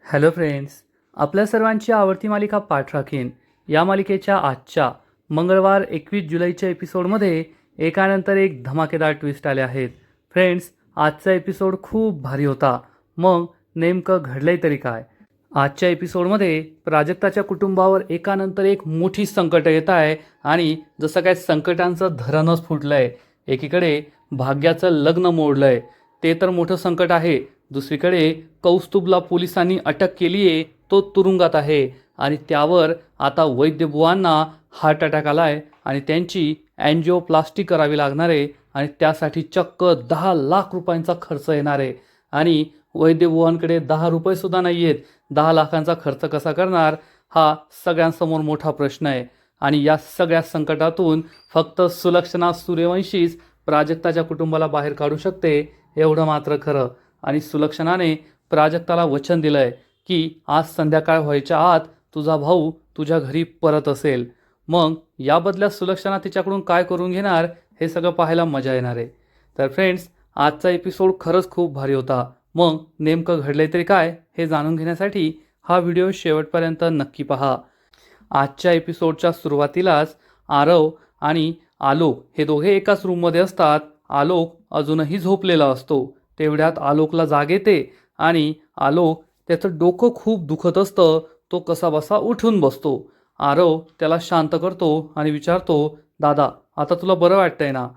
Hello friends, आपल्या सर्वांची आवडती मालिका पाठ राखीन या मालिकेच्या आजच्या मंगळवार 21 जुलैच्या एपिसोडमध्ये एकानंतर एक धमाकेदार ट्विस्ट आले आहेत. फ्रेंड्स, आजचा एपिसोड खूप भारी होता. मग नेमकं घडलंय तरी काय? आजच्या एपिसोडमध्ये प्राजक्ताच्या कुटुंबावर एकानंतर एक मोठी संकट येत आहे आणि जसं काय संकटांचं धरणच फुटलंय. एकीकडे भाग्याचं लग्न मोडलंय, ते तर मोठं संकट आहे. दुसरीकडे कौस्तुभला पोलिसांनी अटक केली आहे, तो तुरुंगात आहे आणि त्यावर आता वैद्यबुवांना हार्ट अटॅक आलाय आणि त्यांची अँजिओप्लास्टी करावी लागणार आहे आणि त्यासाठी चक्क 10 लाख रुपयांचा खर्च येणार आहे. आणि वैद्यबुवांकडे 10 रुपये सुद्धा नाही आहेत. 10 लाखांचा खर्च कसा करणार, हा सगळ्यांसमोर मोठा प्रश्न आहे. आणि या सगळ्या संकटातून फक्त सुलक्षणा सूर्यवंशीच प्राजक्ताच्या कुटुंबाला बाहेर काढू शकते, एवढं मात्र खरं. आणि सुलक्षणाने प्राजक्ताला वचन दिलंय की आज संध्याकाळ व्हायच्या आत तुझा भाऊ तुझ्या घरी परत असेल. मग या बदल्यात सुलक्षणा तिच्याकडून काय करून घेणार, हे सगळं पाहायला मजा येणार आहे. तर फ्रेंड्स, आजचा एपिसोड खरंच खूप भारी होता. मग नेमकं घडलंय तरी काय, हे जाणून घेण्यासाठी हा व्हिडिओ शेवटपर्यंत नक्की पहा. आजच्या एपिसोडच्या सुरुवातीलाच आरव आणि आलोक हे दोघे एकाच रूममध्ये असतात. आलोक अजूनही झोपलेला असतो. तेवढ्यात आलोकला जाग येते आणि आलोक, त्याचं डोकं खूप दुखत असतं. तो कसाबसा उठून बसतो. आरव त्याला शांत करतो आणि विचारतो, दादा आता तुला बरं वाटतंय ना?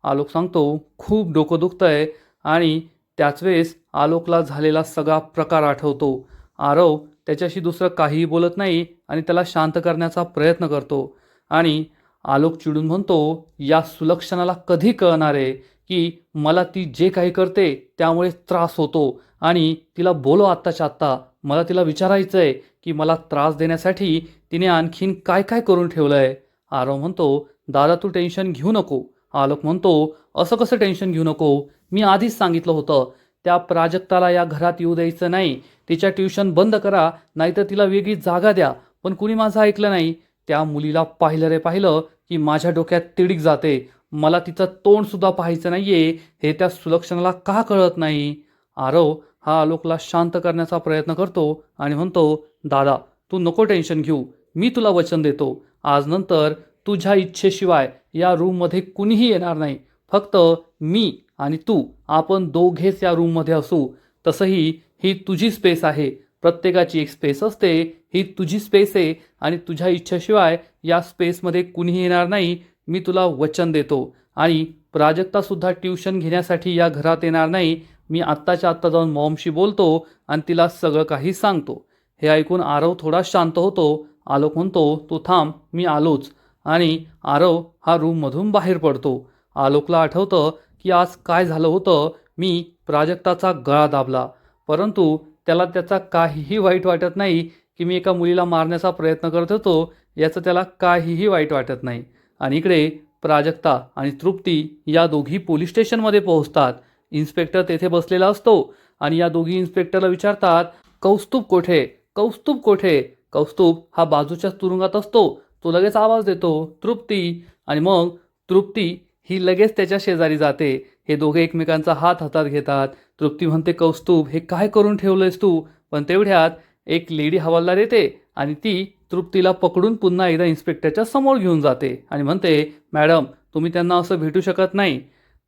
आलोक सांगतो, खूप डोकं दुखतंय. आणि त्याच वेळेस आलोकला झालेला सगळा प्रकार आठवतो. आरव त्याच्याशी दुसरं काहीही बोलत नाही आणि त्याला शांत करण्याचा प्रयत्न करतो. आणि आलोक चिडून म्हणतो, या सुलक्षणाला कधी कळणार आहे की मला ती जे काही करते त्यामुळे त्रास होतो आणि तिला बोलो आत्ताच्या आत्ता. मला तिला विचारायचं आहे की मला त्रास देण्यासाठी तिने आणखीन काय काय करून ठेवलं आहे. आरव म्हणतो, दादा तू टेन्शन घेऊ नको. आलोक म्हणतो, असं कसं टेन्शन घेऊ नको? मी आधीच सांगितलं होतं त्या प्राजक्ताला या घरात येऊ द्यायचं नाही. तिच्या ट्युशन बंद करा, नाहीतर तिला वेगळी जागा द्या. पण कुणी माझं ऐकलं नाही. त्या मुलीला पाहिलं रे पाहिलं की माझ्या डोक्यात तिडीक जाते. मला तिचं तोंडसुद्धा पाहायचं नाहीये, हे त्या सुलक्षणाला का कळत नाही? आरव हा आलोकला शांत करण्याचा प्रयत्न करतो आणि म्हणतो, दादा तू नको टेन्शन घेऊ. मी तुला वचन देतो, आज नंतर तुझ्या इच्छेशिवाय या रूममध्ये कुणीही येणार नाही. फक्त मी आणि तू, आपण दोघेच या रूममध्ये असू. तसंही ही तुझी स्पेस आहे. प्रत्येकाची एक स्पेस असते. ही तुझी स्पेस आहे आणि तुझ्या इच्छेशिवाय या स्पेसमध्ये कुणीही येणार नाही. मी तुला वचन देतो. आणि प्राजक्तासुद्धा ट्युशन घेण्यासाठी या घरात येणार नाही. मी आत्ताच्या आत्ता जाऊन मॉमशी बोलतो आणि तिला सगळं काही सांगतो. हे ऐकून आरव थोडा शांत होतो. आलोक म्हणतो, तू थांब, मी आलोच. आणि आरव हा रूममधून बाहेर पडतो. आलोकला आठवतं की आज काय झालं होतं. मी प्राजक्ताचा गळा दाबला, परंतु त्याला त्याचा काहीही वाईट वाटत नाही की मी एका मुलीला मारण्याचा प्रयत्न करत होतो, याचं त्याला काहीही वाईट वाटत नाही. आणि इकडे प्राजक्ता आणि तृप्ती या दोघी पोलीस स्टेशनमध्ये पोहोचतात. इन्स्पेक्टर तेथे बसलेला असतो आणि या दोघी इन्स्पेक्टरला विचारतात, कौस्तुभ कोठे? कौस्तुभ कोठे? कौस्तुभ हा बाजूच्या तुरुंगात असतो. तो लगेच आवाज देतो, तृप्ती. आणि मग तृप्ती ही लगेच त्याच्या शेजारी जाते. हे दोघे एकमेकांचा हात हातात घेतात. तृप्ती म्हणते, कौस्तुभ हे काय करून ठेवलंयस तू? पण तेवढ्यात एक लेडी हवालदार येते आणि ती तृप्तीला पकडून पुन्हा एकदा इन्स्पेक्टरच्या समोर घेऊन जाते आणि म्हणते, मॅडम तुम्ही त्यांना असं भेटू शकत नाही.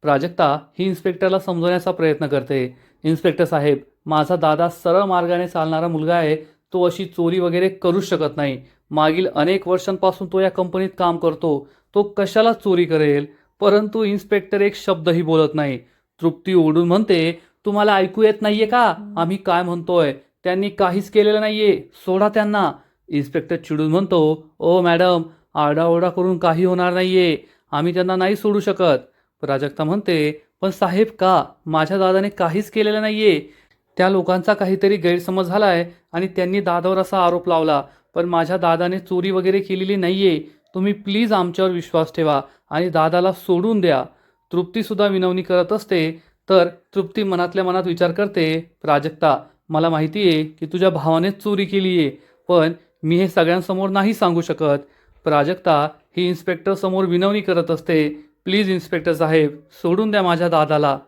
प्राजक्ता ही इन्स्पेक्टरला समजवण्याचा प्रयत्न करते. इन्स्पेक्टर साहेब, माझा दादा सरळ मार्गाने चालणारा मुलगा आहे. तो अशी चोरी वगैरे करूच शकत नाही. मागील अनेक वर्षांपासून तो या कंपनीत काम करतो. तो कशाला चोरी करेल? परंतु इन्स्पेक्टर एक शब्दही बोलत नाही. तृप्ती ओरडून म्हणते, तुम्हाला ऐकू येत नाहीये का आम्ही काय म्हणतोय? त्यांनी काहीच केलेलं नाहीये, सोडा त्यांना. इन्स्पेक्टर चिडून म्हणतो, ओ मॅडम, आरडाओरडा करून काही होणार नाहीये. आम्ही त्यांना नाही सोडू शकत. प्राजक्ता म्हणते, पण साहेब का? माझ्या दादाने काहीच केलेलं नाहीये. त्या लोकांचा काहीतरी गैरसमज झालाय आणि त्यांनी दादावर असा आरोप लावला. पण माझ्या दादाने चोरी वगैरे केलेली नाहीये. तुम्ही प्लीज आमच्यावर विश्वास ठेवा आणि दादाला सोडून द्या. तृप्तीसुद्धा विनवणी करत असते. तर तृप्ती मनातल्या मनात विचार करते, प्राजक्ता मला माहिती आहे की तुझ्या भावानेच चोरी केली आहे, पण मी हे सगळ्यांसमोर नाही सांगू शकत. प्राजक्ता ही इन्स्पेक्टर समोर विनवणी करत असते, प्लीज इन्स्पेक्टर साहेब सोडून द्या माझ्या दादाला.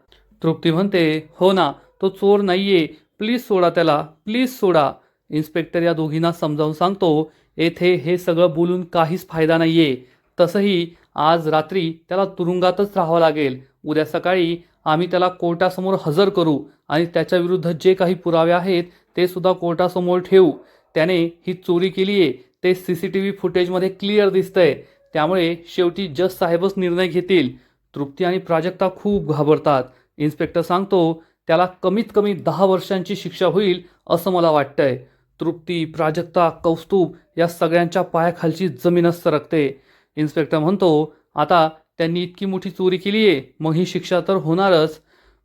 तृप्ती म्हणते, हो ना, तो चोर नाहीये. प्लीज सोडा त्याला, प्लीज सोडा. इन्स्पेक्टर या दोघींना समजावून सांगतो, येथे हे सगळं बोलून काहीच फायदा नाही आहे. तसंही आज रात्री त्याला तुरुंगातच राहावं लागेल. उद्या सकाळी आम्ही त्याला कोर्टासमोर हजर करू आणि त्याच्याविरुद्ध जे काही पुरावे आहेत ते सुद्धा कोर्टासमोर ठेवू. त्याने ही चोरी केली आहे ते CCTV फुटेजमध्ये क्लिअर दिसतंय. त्यामुळे शेवटी जज साहेबच निर्णय घेतील. तृप्ती आणि प्राजक्ता खूप घाबरतात. इन्स्पेक्टर सांगतो, त्याला कमीत कमी 10 वर्षांची शिक्षा होईल असं मला वाटतंय. तृप्ती, प्राजक्ता, कौस्तुभ या सगळ्यांच्या पायाखालची जमीनच सरकते. इन्स्पेक्टर म्हणतो, आता त्यांनी इतकी मोठी चोरी केली आहे, मग ही शिक्षा तर होणारच.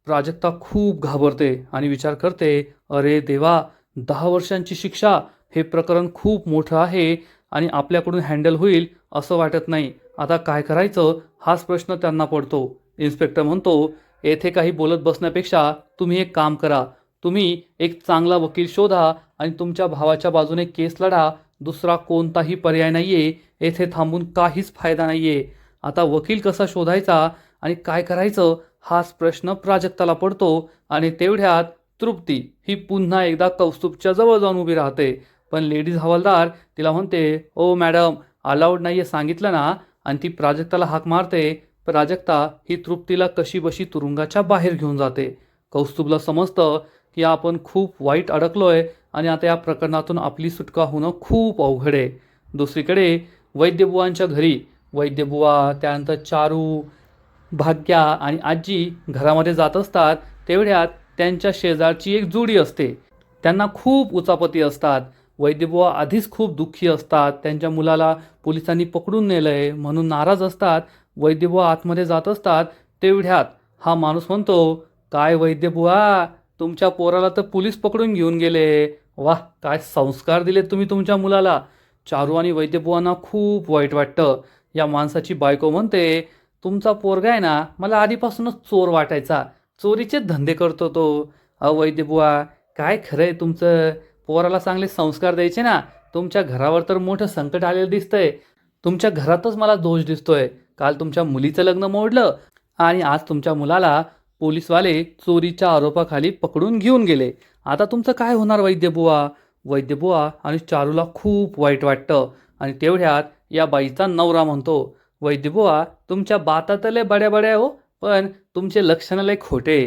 प्राजक्ता खूप घाबरते आणि विचार करते, अरे देवा, 10 वर्षांची शिक्षा, हे प्रकरण खूप मोठं आहे आणि आपल्याकडून हँडल होईल असं वाटत नाही. आता काय करायचं हाच प्रश्न त्यांना पडतो. इन्स्पेक्टर म्हणतो, येथे काही बोलत बसण्यापेक्षा तुम्ही एक काम करा. तुम्ही एक चांगला वकील शोधा आणि तुमच्या भावाच्या बाजूने केस लढा. दुसरा कोणताही पर्याय नाही आहे. येथे थांबून काहीच फायदा नाही आहे. आता वकील कसा शोधायचा आणि काय करायचं हाच प्रश्न प्राजक्ताला पडतो. आणि तेवढ्यात तृप्ती ही पुन्हा एकदा कौस्तुभच्या जवळ जाऊन उभी राहते. पण लेडीज हवालदार तिला म्हणते, ओ मॅडम, अलाउड नाही आहे सांगितलं ना. आणि ती प्राजक्ताला हाक मारते. प्राजक्ता ही तृप्तीला कशीबशी तुरुंगाच्या बाहेर घेऊन जाते. कौस्तुभला समजतं की आपण खूप वाईट अडकलोय आणि आता या प्रकरणातून आपली सुटका होणं खूप अवघड आहे. दुसरीकडे वैद्यबुवांच्या घरी वैद्यबुवा, त्यानंतर चारू, भाग्या आणि आजी घरामध्ये जात असतात. तेवढ्यात त्यांच्या शेजारची एक जोडी असते. त्यांना खूप उचापती असतात. वैद्यबुवा आधीच खूप दुःखी असतात. त्यांच्या मुलाला पोलिसांनी पकडून नेलंय म्हणून नाराज असतात. वैद्यबुवा आतमध्ये जात असतात. तेवढ्यात हा माणूस म्हणतो, काय वैद्यबुवा, तुमच्या पोराला तर पोलीस पकडून घेऊन गेले. वाह, काय संस्कार दिले तुम्ही तुमच्या मुलाला. चारू आणि वैद्यबुवांना खूप वाईट वाटतं. या माणसाची बायको म्हणते, तुमचा पोरगा आहे ना, मला आधीपासूनच चोर वाटायचा. चोरीचे धंदे करतो तो. वैद्यबुवा, काय खरं आहे तुमचं. पोराला चांगले संस्कार द्यायचे ना. तुमच्या घरावर तर मोठं संकट आलेलं दिसतंय. तुमच्या घरातच मला दोष दिसतोय. काल तुमच्या मुलीचं लग्न मोडलं आणि आज तुमच्या मुलाला पोलीसवाले चोरीच्या आरोपाखाली पकडून घेऊन गेले. आता तुमचं काय होणार वैद्यबुवा. वैद्यबुवा आणि चारूला खूप वाईट वाटतं. आणि तेवढ्यात या बाईचा नवरा म्हणतो, वैद्यबुवा, तुमच्या बाता तर लय बड्या बड्या हो, पण तुमचे लक्षणं लय खोटे.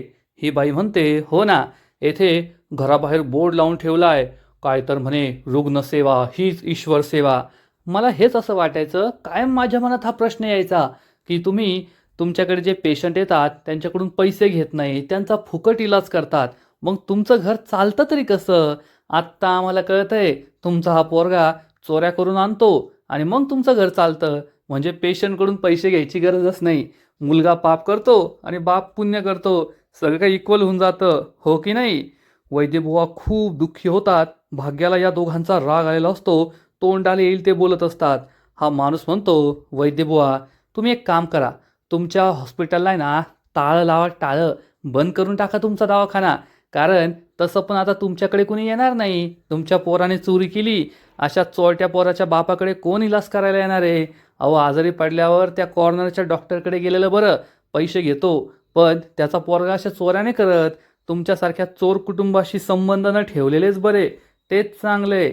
ही बाई म्हणते, हो ना, येथे घराबाहेर बोर्ड लावून ठेवला आहे. काय तर म्हणे, रुग्णसेवा हीच ईश्वर सेवा. मला हेच असं वाटायचं, कायम माझ्या मनात हा प्रश्न यायचा की तुम्ही तुमच्याकडे जे पेशंट येतात त्यांच्याकडून पैसे घेत नाही, त्यांचा फुकट इलाज करतात, मग तुमचं घर चालतं तरी कसं. आत्ता आम्हाला कळतंय, तुमचा हा पोरगा चोऱ्या करून आणतो आणि मग तुमचं घर चालतं. म्हणजे पेशंटकडून पैसे घ्यायची गरजच नाही. मुलगा पाप करतो आणि बाप पुण्य करतो, सगळं काही इक्वल होऊन जातं, हो की नाही. वैद्यबुवा खूप दुःखी होतात. भाग्याला या दोघांचा राग आलेला असतो. तोंडाला येईल ते बोलत असतात. हा माणूस म्हणतो, वैद्यबुवा, तुम्ही एक काम करा, तुमच्या हॉस्पिटलला आहे ना टाळं लावा, टाळं बंद करून टाका तुमचा दवाखाना. कारण तसं पण आता तुमच्याकडे कोणी येणार नाही. तुमच्या पोराने चोरी केली, अशा चोरट्या पोराच्या बापाकडे कोण इलाज करायला येणार आहे. अहो, आजारी पडल्यावर त्या कॉर्नरच्या डॉक्टरकडे गेलेलं बरं, पैसे घेतो, पण त्याचा पोरगा अशा चोऱ्या नाही करत. तुमच्यासारख्या चोर कुटुंबाशी संबंध न ठेवलेलेच बरे, तेच चांगले.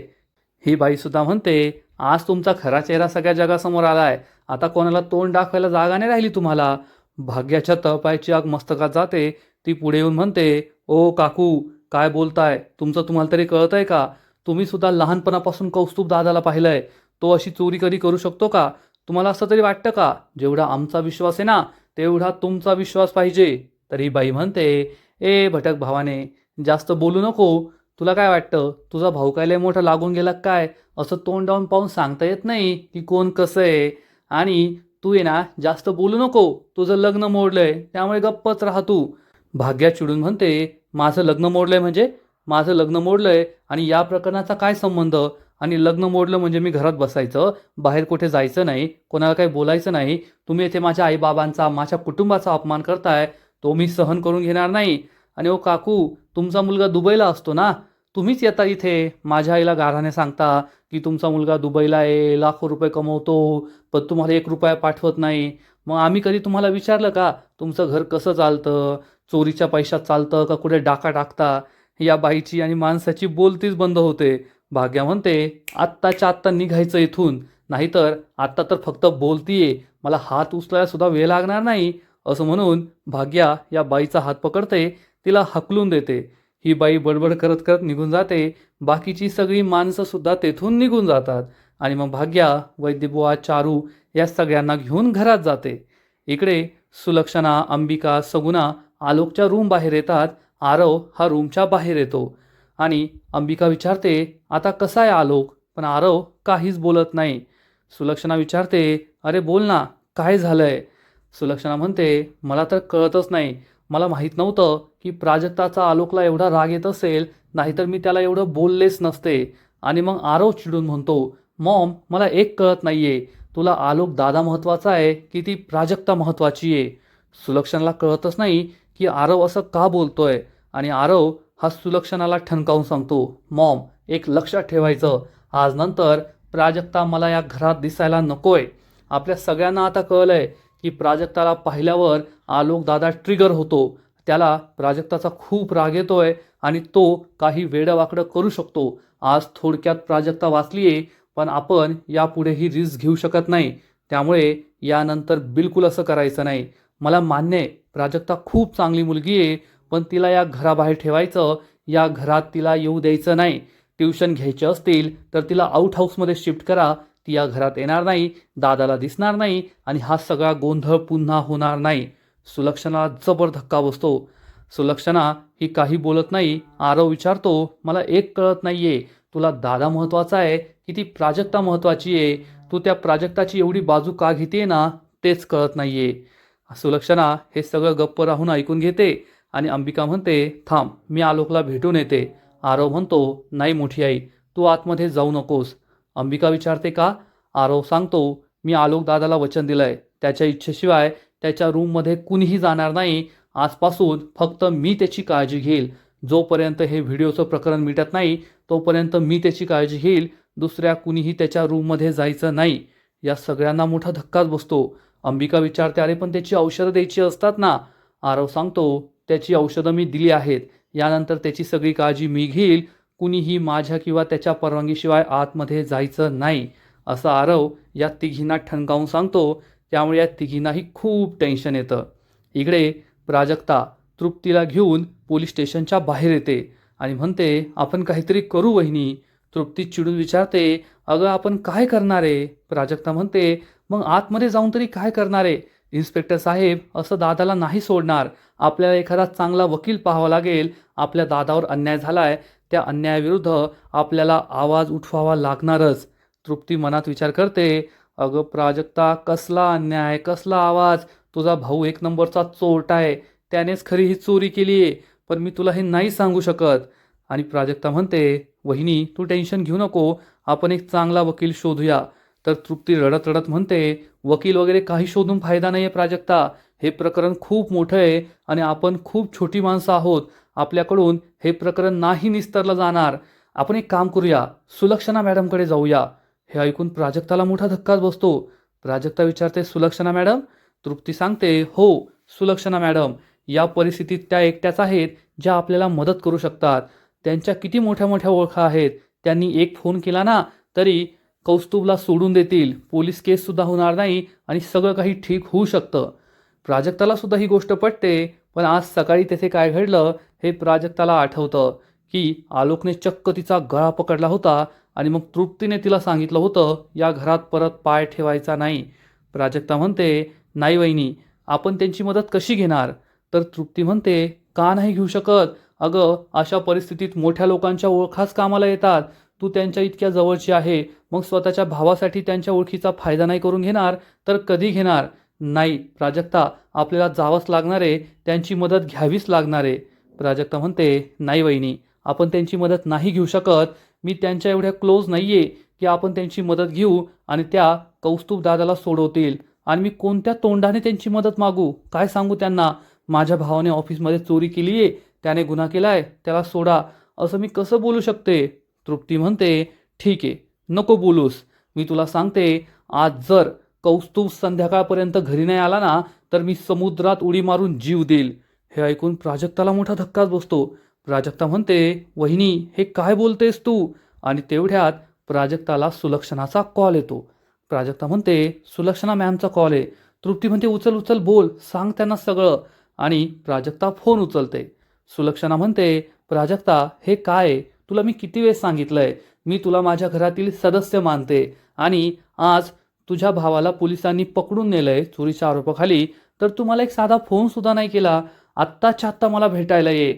ही बाईसुद्धा म्हणते, आज तुमचा खरा चेहरा सगळ्या जगासमोर आलाय. आता कोणाला तोंड दाखवायला जागा नाही राहिली तुम्हाला. भाग्याच्या तळपायची आग मस्तकात जाते. ती पुढे येऊन म्हणते, ओ काकू, काय बोलताय, तुमचं तुम्हाला तरी कळतंय का. तुम्ही सुद्धा लहानपणापासून कौस्तुभ दादाला पाहिलंय. तो अशी चोरी कधी करू शकतो का. तुम्हाला असं तरी वाटतं का. जेवढा आमचा विश्वास आहे ना, तेवढा तुमचा विश्वास पाहिजे. तरी बाई म्हणते, ए भटक भावाने, जास्त बोलू नको. तुला काय वाटतं, तुझा भाऊ काय लय मोठा लागून गेला काय. असं तोंड डाऊन पाहून सांगता येत नाही की कोण कसं आहे. आणि तू आहे ना, जास्त बोलू नको. तुझं लग्न मोडलंय त्यामुळे गप्पच राहा तू. भाग्या चिडून म्हणते, माझं लग्न मोडलंय म्हणजे. माझं लग्न मोडलंय आणि या प्रकरणाचा काय संबंध. आणि लग्न मोडलं म्हणजे मी घरात बसायचं, बाहेर कुठे जायचं नाही, कोणाला काही बोलायचं नाही. तुम्ही येथे माझ्या आईबाबांचा, माझ्या कुटुंबाचा अपमान करताय, तो मी सहन करून घेणार नाही. आणि ओ काकू, तुमचा मुलगा दुबईला असतो ना, तुम्हीच येता इथे माझ्या आईला गाऱ्हाणे सांगता की तुमचा मुलगा दुबईला आहे, लाखो रुपये कमवतो, पण तुम्हाला 1 रुपया पाठवत नाही. मग आम्ही कधी तुम्हाला विचारलं का तुमचं घर कसं चालतं, चोरीच्या पैशात चालतं का कुठे डाका टाकता. या बाईची आणि माणसाची बोलतीच बंद होते. भाग्या म्हणते, आत्ताच्या आत्ता निघायचं इथून, नाहीतर आत्ता तर फक्त बोलतीये, मला हात उचलायला सुद्धा वेळ लागणार नाही. असं म्हणून भाग्या या बाईचा हात पकडते, तिला हकलून देते. ही बाई बडबड करत करत निघून जाते. बाकीची सगळी माणसं सुद्धा तेथून निघून जातात आणि मग भाग्या, वैद्यबुवा, चारू या सगळ्यांना घेऊन घरात जाते. इकडे सुलक्षणा, अंबिका, सगुणा आलोकच्या रूम बाहेर येतात. आरव हा रूमच्या बाहेर येतो आणि अंबिका विचारते, आता कसा आहे आलोक? पण आरव काहीच बोलत नाही. सुलक्षणा विचारते, अरे बोल ना, काय झालंय? सुलक्षणा म्हणते, मला तर कळतच नाही. मला माहीत नव्हतं की प्राजक्ताचा आलोकला एवढा राग येत असेल, नाहीतर मी त्याला एवढं बोललेच नसते. आणि मग आरव चिडून म्हणतो, मॉम मला एक कळत नाहीये, तुला आलोक दादा महत्त्वाचा आहे की ती प्राजक्ता महत्त्वाची आहे? सुलक्षणाला कळतच नाही की आरव असं का बोलतोय आणि आरव हा सुलक्षणाला ठणकावून सांगतो, मॉम एक लक्षात ठेवायचं, आज नंतर प्राजक्ता मला या घरात दिसायला नकोय. आपल्या सगळ्यांना आता कळलंय की प्राजक्ताला पाहिल्यावर आलोक दादा ट्रिगर होतो. त्याला प्राजक्ताचा खूप राग येतोय आणि तो काही वेडवाकडं करू शकतो. आज थोडक्यात प्राजक्ता वाचलीये, पण आपण यापुढे ही रिस्क घेऊ शकत नाही. त्यामुळे यानंतर बिलकुल असं करायचं नाही. मला मान्य आहे प्राजक्ता खूप चांगली मुलगी आहे, पण तिला या घराबाहेर ठेवायचं, या घरात तिला येऊ द्यायचं नाही. ट्युशन घ्यायचे असतील तर तिला आउट हाऊसमध्ये शिफ्ट करा. ती या घरात येणार नाही, दादाला दिसणार नाही आणि हा सगळा गोंधळ पुन्हा होणार नाही. सुलक्षणाला जबर धक्का बसतो. सुलक्षणा ही काही बोलत नाही. आरव विचारतो, मला एक कळत नाहीये, तुला दादा महत्त्वाचा आहे की ती प्राजक्ता महत्त्वाची आहे? तू त्या प्राजक्ताची एवढी बाजू का घेते ना, तेच कळत नाहीये. सुलक्षणा हे सगळं गप्प राहून ऐकून घेते आणि अंबिका म्हणते, थांब मी आलोकला भेटून येते. आरव म्हणतो, नाही मोठी आई, तू आतमध्ये जाऊ नकोस. अंबिका विचारते का? आरव सांगतो, मी आलोक दादाला वचन दिलंय, त्याच्या इच्छेशिवाय त्याच्या रूममध्ये कुणीही जाणार नाही. आजपासून फक्त मी त्याची काळजी घेईल. जोपर्यंत हे व्हिडिओचं प्रकरण मिटत नाही तोपर्यंत मी त्याची काळजी घेईल. दुसऱ्या कुणीही त्याच्या रूममध्ये जायचं नाही. या सगळ्यांना मोठा धक्काच बसतो. अंबिका विचारते, अरे पण त्याची औषधं द्यायची असतात ना? आरव सांगतो, त्याची औषधं मी दिली आहेत, यानंतर त्याची सगळी काळजी मी घेईल. कुणीही माझ्या किंवा त्याच्या परवानगीशिवाय आतमध्ये जायचं नाही, असं आरव या तिघींना ठणकावून सांगतो. त्यामुळे या तिघींनाही खूप टेन्शन येतं. इकडे प्राजक्ता तृप्तीला घेऊन पोलीस स्टेशनच्या बाहेर येते आणि म्हणते, आपण काहीतरी करू वहिनी. तृप्ती चिडून विचारते, अगं आपण काय करणार आहे? प्राजक्ता म्हणते, मग आतमध्ये जाऊन तरी काय करणार आहे? इन्स्पेक्टर साहेब असं दादाला नाही सोडणार. आपल्याला एखादा चांगला वकील पाहावा लागेल. आपल्या दादावर अन्याय झालाय, त्या अन्यायाविरुद्ध आपल्याला आवाज उठवावा लागणारच. तृप्ती मनात विचार करते, अगं प्राजक्ता, कसला अन्याय, कसला आवाज? तुझा भाऊ एक नंबरचा चोरटा आहे, त्यानेच खरी ही चोरी केली आहे, पण मी तुला हे नाही सांगू शकत. आणि प्राजक्ता म्हणते, वहिनी तू टेन्शन घेऊ नको, आपण एक चांगला वकील शोधूया. तर तृप्ती रडत रडत म्हणते, वकील वगैरे काही शोधून फायदा नाही आहे प्राजक्ता. हे प्रकरण खूप मोठं आहे आणि आपण खूप छोटी माणसं आहोत. आपल्याकडून हे प्रकरण नाही निस्तरलं जाणार. आपण एक काम करूया, सुलक्षणा मॅडमकडे जाऊया. हे ऐकून प्राजक्ताला मोठा धक्काच बसतो. प्राजक्ता विचारते, सुलक्षणा मॅडम? तृप्ती सांगते, हो सुलक्षणा मॅडम. या परिस्थितीत त्या एकट्याच आहेत ज्या आपल्याला मदत करू शकतात. त्यांच्या किती मोठ्या मोठ्या ओळखा आहेत. त्यांनी एक फोन केला ना तरी कौस्तुभला सोडून देतील. पोलीस केससुद्धा होणार नाही आणि सगळं काही ठीक होऊ शकतं. प्राजक्ताला सुद्धा ही गोष्ट पटते. पण आज सकाळी तेथे काय घडलं हे प्राजक्ताला आठवतं की आलोकने चक्क तिचा गळा पकडला होता आणि मग तृप्तीने तिला सांगितलं होतं, या घरात परत पाय ठेवायचा नाही. प्राजक्ता म्हणते, नाही वहिनी, आपण त्यांची मदत कशी घेणार? तर तृप्ती म्हणते, का नाही घेऊ शकत? अगं अशा परिस्थितीत मोठ्या लोकांच्या ओळखाच कामाला येतात. तू त्यांच्या इतक्या जवळची आहे, मग स्वतःच्या भावासाठी त्यांच्या ओळखीचा फायदा नाही करून घेणार तर कधी घेणार? नाही प्राजक्ता, आपल्याला जावंच लागणार आहे, त्यांची मदत घ्यावीच लागणार आहे. प्राजक्ता म्हणते, नाही वहिनी, आपण त्यांची मदत नाही घेऊ शकत. मी त्यांच्या एवढ्या क्लोज नाही आहे की आपण त्यांची मदत घेऊ आणि त्या कौस्तुभ दादाला सोडवतील. आणि मी कोणत्या तोंडाने त्यांची मदत मागू? काय सांगू त्यांना, माझ्या भावाने ऑफिसमध्ये चोरी केली आहे, त्याने गुन्हा केला आहे, त्याला सोडा, असं मी कसं बोलू शकते? तृप्ती म्हणते, ठीक आहे, नको बोलूस. मी तुला सांगते, आज जर कौस्तुभ संध्याकाळपर्यंत घरी नाही आला ना तर मी समुद्रात उडी मारून जीव देईल. हे ऐकून प्राजक्ताला मोठा धक्काच बसतो. प्राजक्ता म्हणते, वहिनी हे काय बोलतेस तू? आणि तेवढ्यात प्राजक्ताला सुलक्षणाचा कॉल येतो. प्राजक्ता म्हणते, सुलक्षणा मॅमचा कॉल आहे. तृप्ती म्हणते, उचल उचल, बोल, सांग त्यांना सगळं. आणि प्राजक्ता फोन उचलते. सुलक्षणा म्हणते, प्राजक्ता हे काय आहे? तुला मी किती वेळेस सांगितलंय, मी तुला माझ्या घरातील सदस्य मानते आणि आज तुझ्या भावाला पोलिसांनी पकडून नेलंय चोरीच्या आरोपाखाली, तर तू मला एक साधा फोन सुद्धा नाही केला. आत्ताच्या आत्ता मला भेटायला ये.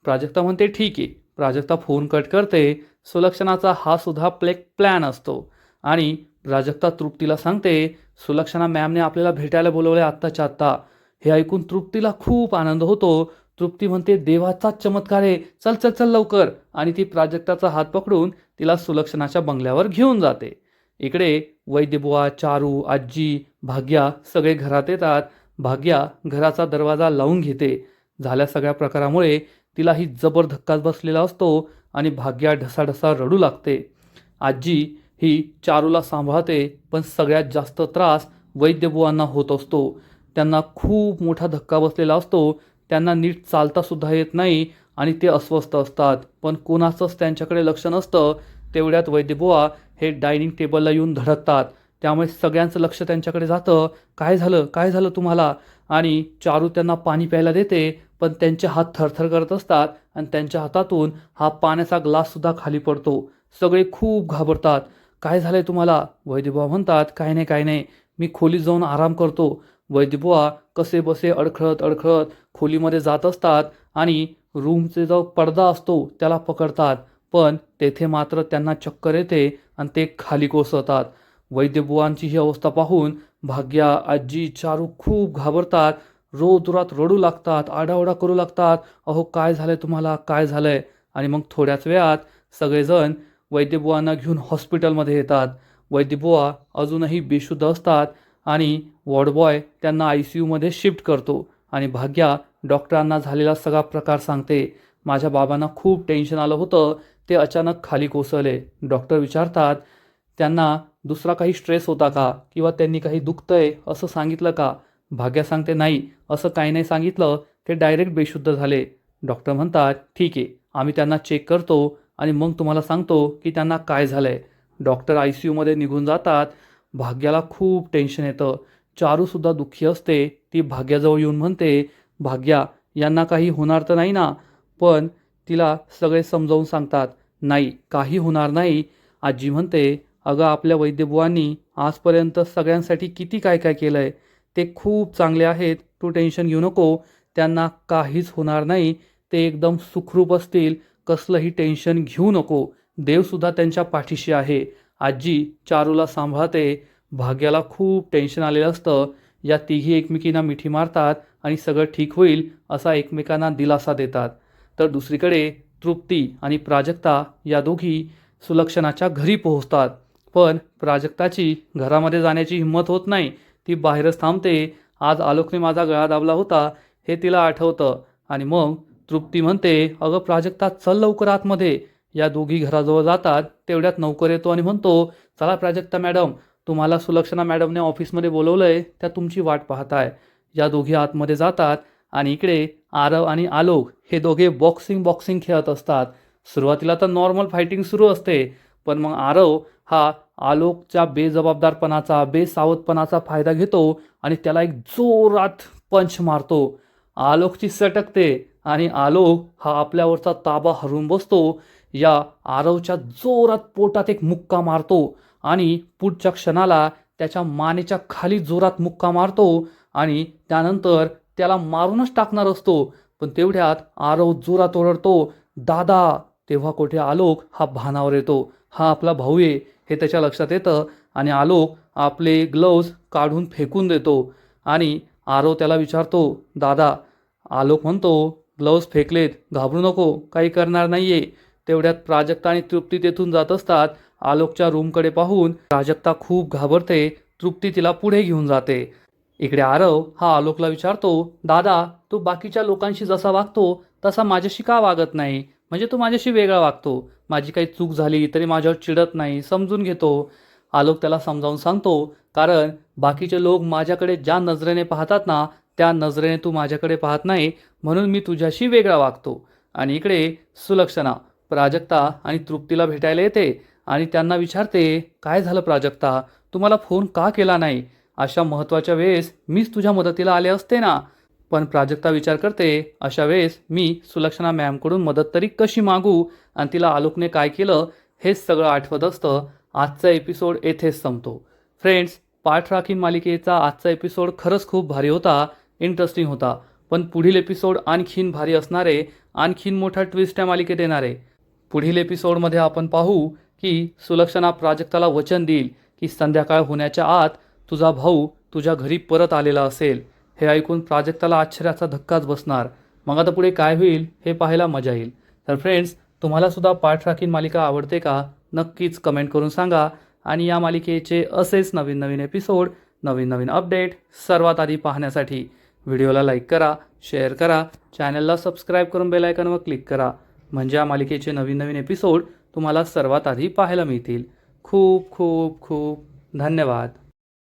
प्राजक्ता म्हणते, ठीक आहे. प्राजक्ता फोन कट करते. सुलक्षणाचा हा सुद्धा प्लॅन असतो आणि प्राजक्ता तृप्तीला सांगते, सुलक्षणा मॅमने आपल्याला भेटायला बोलवलंय आत्ताच्या आत्ता. हे ऐकून तृप्तीला खूप आनंद होतो. तृप्ती म्हणते, देवाचाच चमत्कार आहे, चल चल चल लवकर. आणि ती प्राजक्ताचा हात पकडून तिला सुलक्षणाच्या बंगल्यावर घेऊन जाते. इकडे वैद्यबुवा, चारू, आजी, भाग्या सगळे घरात येतात. भाग्या घराचा दरवाजा लावून घेते. झाल्या सगळ्या प्रकारामुळे तिलाही जबर धक्काच बसलेला असतो आणि भाग्या ढसाढसा रडू लागते. आजी ही चारूला सांभाळते, पण सगळ्यात जास्त त्रास वैद्यबुवांना होत असतो. त्यांना खूप मोठा धक्का बसलेला असतो. त्यांना नीट चालतासुद्धा येत नाही आणि ते अस्वस्थ असतात, पण कोणाचंच त्यांच्याकडे लक्ष नसतं. तेवढ्यात वैद्यबुवा हे डायनिंग टेबलला येऊन धडकतात. त्यामुळे सगळ्यांचं लक्ष त्यांच्याकडे जातं. काय झालं, काय झालं तुम्हाला? आणि चारू त्यांना पाणी प्यायला देते, पण त्यांचे हात थरथर करत असतात आणि त्यांच्या हातातून हा पाण्याचा ग्लाससुद्धा खाली पडतो. सगळे खूप घाबरतात. काय झालंय तुम्हाला? वैद्यबुवा म्हणतात, काय नाही काय नाही, मी खोलीत जाऊन आराम करतो. वैद्यबुवा कसे बसे अडखळत अडखळत खोलीमध्ये जात असतात आणि रूमचे जो पडदा असतो त्याला पकडतात, पण तेथे मात्र त्यांना चक्कर येते आणि ते खाली कोसळतात. वैद्यबुवांची ही अवस्था पाहून भाग्या, आजी, चारू खूप घाबरतात. जोरात रडू लागतात, आडाओरडा करू लागतात, अहो काय झालंय तुम्हाला, काय झालंय? आणि मग थोड्याच वेळात सगळेजण वैद्यबुवांना घेऊन हॉस्पिटलमध्ये येतात. वैद्यबुवा अजूनही बेशुद्ध असतात आणि वॉर्डबॉय त्यांना ICUमध्ये शिफ्ट करतो आणि भाग्या डॉक्टरांना झालेला सगळा प्रकार सांगते. माझ्या बाबांना खूप टेन्शन आलं होतं, ते अचानक खाली कोसळले. डॉक्टर विचारतात, त्यांना दुसरा काही स्ट्रेस होता का, किंवा त्यांनी काही दुखतंय असं सांगितलं का? भाग्या सांगते, नाही असं काही नाही सांगितलं, ते डायरेक्ट बेशुद्ध झाले. डॉक्टर म्हणतात, ठीक आहे, आम्ही त्यांना चेक करतो आणि मग तुम्हाला सांगतो की त्यांना काय झालंय. डॉक्टर ICUमध्ये निघून जातात. भाग्याला खूप टेन्शन येतं. चारूसुद्धा दुःखी असते. ती भाग्याजवळ येऊन म्हणते, भाग्या यांना काही होणार तर नाही ना? पण तिला सगळे समजावून सांगतात, नाही काही होणार नाही. आजी म्हणते, अगं आपल्या वैद्यबुवांनी आजपर्यंत सगळ्यांसाठी किती काय काय केलं आहे, ते खूप चांगले आहेत, तू टेन्शन घेऊ नको, त्यांना काहीच होणार नाही, ते एकदम सुखरूप असतील, कसलंही टेन्शन घेऊ नको, देवसुद्धा त्यांच्या पाठीशी आहे. आजी चारूला सांभाळते. भाग्याला खूप टेन्शन आलेलं असतं. या तिघी एकमेकींना मिठी मारतात आणि सगळं ठीक होईल असा एकमेकांना दिलासा देतात. तर दुसरीकडे तृप्ती आणि प्राजक्ता या दोघी सुलक्षणाच्या घरी पोहोचतात. पण प्राजक्ताची घरामध्ये जाण्याची हिंमत होत नाही. ती बाहेरच थांबते. आज आलोकने माझा गळा दाबला होता हे तिला आठवतं आणि मग तृप्ती म्हणते, अगं प्राजक्ता चल लवकर आतमध्ये. या दोघी घराजवळ जातात. तेवढ्यात नौकर येतो आणि म्हणतो, चला प्राजक्ता मॅडम, तुम्हाला सुलक्षणा मॅडमने ऑफिसमध्ये बोलवलंय, त्या तुमची वाट पाहताय. या दोघी आतमध्ये जातात आणि इकडे आरव आणि आलोक हे दोघे बॉक्सिंग खेळत असतात. सुरुवातीला तर नॉर्मल फायटिंग सुरू असते, पण मग आरव हा आलोकच्या बेजबाबदारपणाचा, बेसावधपणाचा फायदा घेतो आणि त्याला एक जोरात पंच मारतो. आलोकची सटकते आणि आलोक हा आपल्यावरचा ताबा हरवून बसतो. या आरवच्या जोरात पोटात एक मुक्का मारतो आणि पुढच्या क्षणाला त्याच्या मानेच्या खाली जोरात मुक्का मारतो आणि त्यानंतर त्याला मारूनच टाकणार असतो. पण तेवढ्यात आरव जोरात ओरडतो, दादा. तेव्हा कुठे आलोक हा भानावर येतो. हा आपला भाऊ आहे हे त्याच्या लक्षात येतं आणि आलोक आपले ग्लोव्ज काढून फेकून देतो आणि आरव त्याला विचारतो, दादा. आलोक म्हणतो, ग्लोव्ज फेकलेत, घाबरू नको, काही करणार नाहीये. तेवढ्यात प्राजक्ता आणि तृप्ती तेथून जात असतात. आलोकच्या रूमकडे पाहून प्राजक्ता खूप घाबरते. तृप्ती तिला पुढे घेऊन जाते. इकडे आरव हा आलोकला विचारतो, दादा तू बाकीच्या लोकांशी जसा वागतो तसा माझ्याशी का वागत नाही? म्हणजे तू माझ्याशी वेगळा वागतो. माझी काही चूक झाली तरी माझ्यावर चिडत नाही, समजून घेतो. आलोक त्याला समजावून सांगतो, कारण बाकीचे लोक माझ्याकडे ज्या नजरेने पाहतात ना, त्या नजरेने तू माझ्याकडे पाहत नाही, म्हणून मी तुझ्याशी वेगळा वागतो. आणि इकडे सुलक्षणा प्राजक्ता आणि तृप्तीला भेटायला येते आणि त्यांना विचारते, काय झालं प्राजक्ता, तुम्हाला फोन का केला नाही? अशा महत्त्वाच्या वेळेस मीच तुझ्या मदतीला आले असते ना. पण प्राजक्ता विचार करते, अशा वेळेस मी सुलक्षणा मॅमकडून मदत तरी कशी मागू, आणि तिला आलोकने काय केलं हेच सगळं आठवत असतं. आजचा एपिसोड येथेच संपतो. फ्रेंड्स, पाठ राखीन मालिकेचा आजचा एपिसोड खरंच खूप भारी होता, इंटरेस्टिंग होता. पण पुढील एपिसोड आणखीन भारी असणारे, आणखीन मोठा ट्विस्ट या मालिकेत येणार आहे. पुढील एपिसोडमध्ये आपण पाहू की सुलक्षणा प्राजक्ताला वचन देईल की संध्याकाळ होण्याच्या आत तुझा भाऊ तुझ्या घरी परत आलेला असेल. हे ऐकून प्राजक्ताला आश्चर्याचा धक्काच बसणार. मग आता पुढे काय होईल हे पाहायला मजा येईल. तर फ्रेंड्स, तुम्हाला सुद्धा पाठ राखीन मालिका आवडते का? नक्कीच कमेंट करून सांगा. आणि या मालिकेचे असेच नवीन नवीन एपिसोड, नवीन नवीन अपडेट सर्वात आधी पाहण्यासाठी व्हिडिओला लाईक करा, शेअर करा, चॅनलला सबस्क्राईब करून बेल आयकॉनवर क्लिक करा. म्हणजे या मालिकेचे नवीन नवीन एपिसोड तुम्हाला सर्वात आधी पाहायला मिळतील. खूप खूप खूप धन्यवाद.